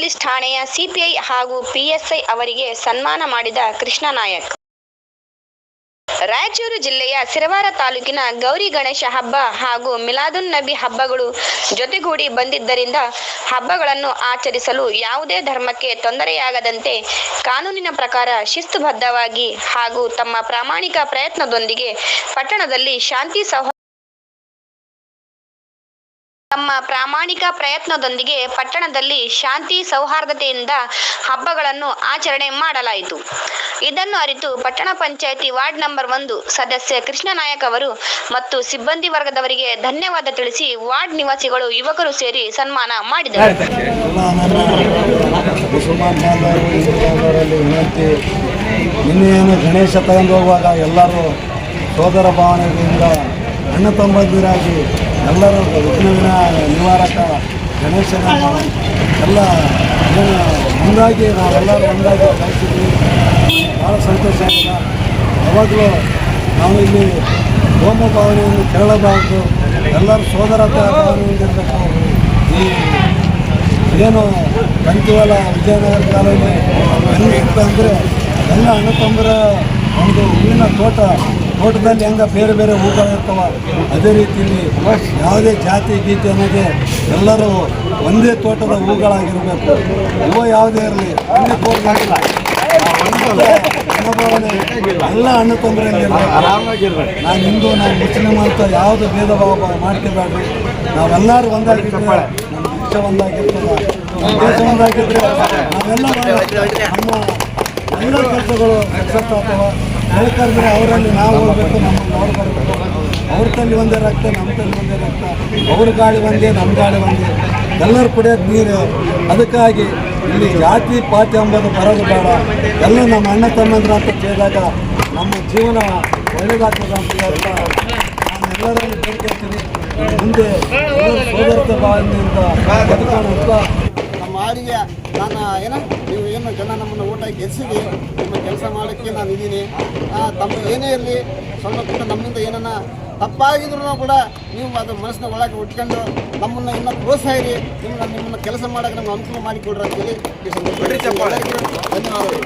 Police ಠಾಣೆಯ CPI ಹಾಗೂ PSI ಅವರಿಗೆ ಸನ್ಮಾನ ಮಾಡಿದ ಕೃಷ್ಣ ನಾಯಕ್. ರಾಯಚೂರು ಜಿಲ್ಲೆಯ ಸಿರವಾರ ತಾಲೂಕಿನ ಗೌರಿ ಗಣೇಶ ಹಬ್ಬ ಹಾಗೂ ಮಿಲಾದುನ್ ನಬಿ ಹಬ್ಬಗಳು ಜೊತೆಗೂಡಿ ಬಂದಿದ್ದರಿಂದ ಹಬ್ಬಗಳನ್ನು ಆಚರಿಸಲು ಯಾವುದೇ ಧರ್ಮಕ್ಕೆ ತೊಂದರೆಯಾಗದಂತೆ ಕಾನೂನಿನ ಪ್ರಕಾರ ಶಿಸ್ತುಬದ್ಧವಾಗಿ ಹಾಗೂ ತಮ್ಮ ಪ್ರಾಮಾಣಿಕ ಪ್ರಯತ್ನದೊಂದಿಗೆ ಪಟ್ಟಣದಲ್ಲಿ ಶಾಂತಿ ಸೌಹಾರ್ದತೆಯಿಂದ ಹಬ್ಬಗಳನ್ನು ಆಚರಣೆ ಮಾಡಲಾಯಿತು. ಇದನ್ನು ಅರಿತು ಪಟ್ಟಣ ಪಂಚಾಯಿತಿ ವಾರ್ಡ್ ನಂಬರ್ 1 ಸದಸ್ಯ ಕೃಷ್ಣ ನಾಯಕ್ ಅವರು ಮತ್ತು ಸಿಬ್ಬಂದಿ ವರ್ಗದವರಿಗೆ ಧನ್ಯವಾದ ತಿಳಿಸಿ ವಾರ್ಡ್ ನಿವಾಸಿಗಳು ಯುವಕರು ಸೇರಿ ಸನ್ಮಾನ ಮಾಡಿದರು. ಇನ್ನೇನು ಗಣೇಶ ತಗೊಂಡು ಹೋಗುವಾಗ ಎಲ್ಲರೂ ಸೋದರ ಭಾವನೆಯಿಂದ ಅಣ್ಣ ತಮ್ಮಂದಿರಾಗಿ ಎಲ್ಲರೂ ವಿಘ್ನ ನಿವಾರಕ ಗಣೇಶನನ್ನು ಎಲ್ಲ ಒಂದಾಗಿ ನಾವೆಲ್ಲರೂ ಒಂದಾಗಿ ಕಳಿಸಿದ್ವಿ. ಭಾಳ ಸಂತೋಷ ಆಗಿದೆ. ಯಾವಾಗಲೂ ನಾವು ಇಲ್ಲಿ ಹೋಮ ಭಾವನೆಯನ್ನು ಕೇಳಬಾರ್ದು, ಎಲ್ಲರೂ ಸೋದರ ಭಾವನೆಯಿಂದಿರಬೇಕು. ಈ ಏನು ಕಂತಿವಲ ವಿಜಯನಗರ ಕಾಲೋನಿ ಹೆಂಗಿತ್ತು ಅಂದರೆ ಎಲ್ಲ ಅಣ್ಣ ತಮ್ಮರ ಒಂದು ಹೂವಿನ ತೋಟದಲ್ಲಿ ಹೆಂಗೆ ಬೇರೆ ಬೇರೆ ಹೂಗಳಿರ್ತಾವ, ಅದೇ ರೀತಿಯಲ್ಲಿ ಯಾವುದೇ ಜಾತಿ ಗೀತೆ ಅನ್ನೋದೇ ಎಲ್ಲರೂ ಒಂದೇ ತೋಟದ ಹೂಗಳಾಗಿರಬೇಕು. ಹೂವು ಯಾವುದೇ ಇರಲಿ ಒಂದೇ ತೋಟದಾಗಿಲ್ಲ, ಎಲ್ಲ ಅಣ್ಣ ತೊಂದರೆಯಲ್ಲಿ ನಾನು ಹಿಂದೂ ನಾನು ಮುಸ್ಲಿಂ ಅಂತ ಯಾವುದು ಭೇದ ಭಾವ ಮಾಡ್ಕೋಬೇಡ್ರಿ. ನಾವೆಲ್ಲರೂ ಒಂದಾಗಿದ್ದರೆ ನಮ್ಮ ದೇಶ ಒಂದಾಗಿರ್ತದೆ. ನಮ್ಮ ದೇಶ ಒಂದಾಗಿದ್ದರೆ ನಾವೆಲ್ಲ ನಮ್ಮ ಎಲ್ಲ ಕೆಲಸಗಳು ಸಕ್ಸಸ್ ಆಗ್ತವೆ. ಹೇಳ್ಕಂದ್ರೆ ಅವರಲ್ಲಿ ನಾವು ಹೋಗ್ಬೇಕು, ನಮ್ಮನ್ನು ಅವ್ರು ಬರಬೇಕು. ಅವ್ರ ತಲ್ಲಿ ಒಂದೇ ರಕ್ತ, ನಮ್ಮ ತಲ್ಲಿ ಒಂದೇ ರಕ್ತ, ಅವ್ರ ಗಾಳಿ ಒಂದೇ, ನಮ್ಮ ಗಾಳಿ ಒಂದೇ, ಎಲ್ಲರೂ ಕುಡಿಯೋದು ನೀರು. ಅದಕ್ಕಾಗಿ ಇಲ್ಲಿ ಜಾತಿ ಪಾತಿ ಎಂಬುದು ಬರೋದು ಬೇಡ. ಎಲ್ಲ ನಮ್ಮ ಅಣ್ಣ ತಮ್ಮಂದ್ರ ಅಂತ ಕೇಳಿದಾಗ ನಮ್ಮ ಜೀವನ ಒಳ್ಳೆಯದಾಗ್ತದೆ ಅಂತ ಹೇಳ್ತಾ ನಾನು ಎಲ್ಲರಲ್ಲಿ ಬೇಡ್ಕೊಳ್ತೀನಿ. ಮುಂದೆ ಸೋದರತೆ ಭಾವನೆಯಿಂದ ಬದುಕೋಣ. ನಮ್ಮ ಆಡಿಗೆ ನಾನು ನೀವು ಏನು ಜನ ನಮ್ಮನ್ನು ಊಟ ಗೆಲ್ಲಿಸಿದೆ, ನಿಮ್ಮ ಕೆಲಸ ಮಾಡೋಕ್ಕೆ ನಾನು ಇದ್ದೀನಿ. ತಮ್ಮ ಏನೇ ಇರಲಿ ಸಣ್ಣ ಪುಟ್ಟ ನಮ್ಮಿಂದ ಏನನ್ನ ತಪ್ಪಾಗಿದ್ರು ಕೂಡ ನೀವು ಅದು ಮನಸ್ಸಿನ ಒಳಗೆ ಉಟ್ಕೊಂಡು ನಮ್ಮನ್ನು ಇನ್ನೂ ಪ್ರೋತ್ಸಾಹಿರಿ, ನಿಮ್ಮನ್ನು ಕೆಲಸ ಮಾಡೋಕ್ಕೆ ನಮ್ಗೆ ಅನುಕೂಲ ಮಾಡಿಕೊಡ್ರಿ ಅಂತೇಳಿ ಧನ್ಯವಾದಗಳು.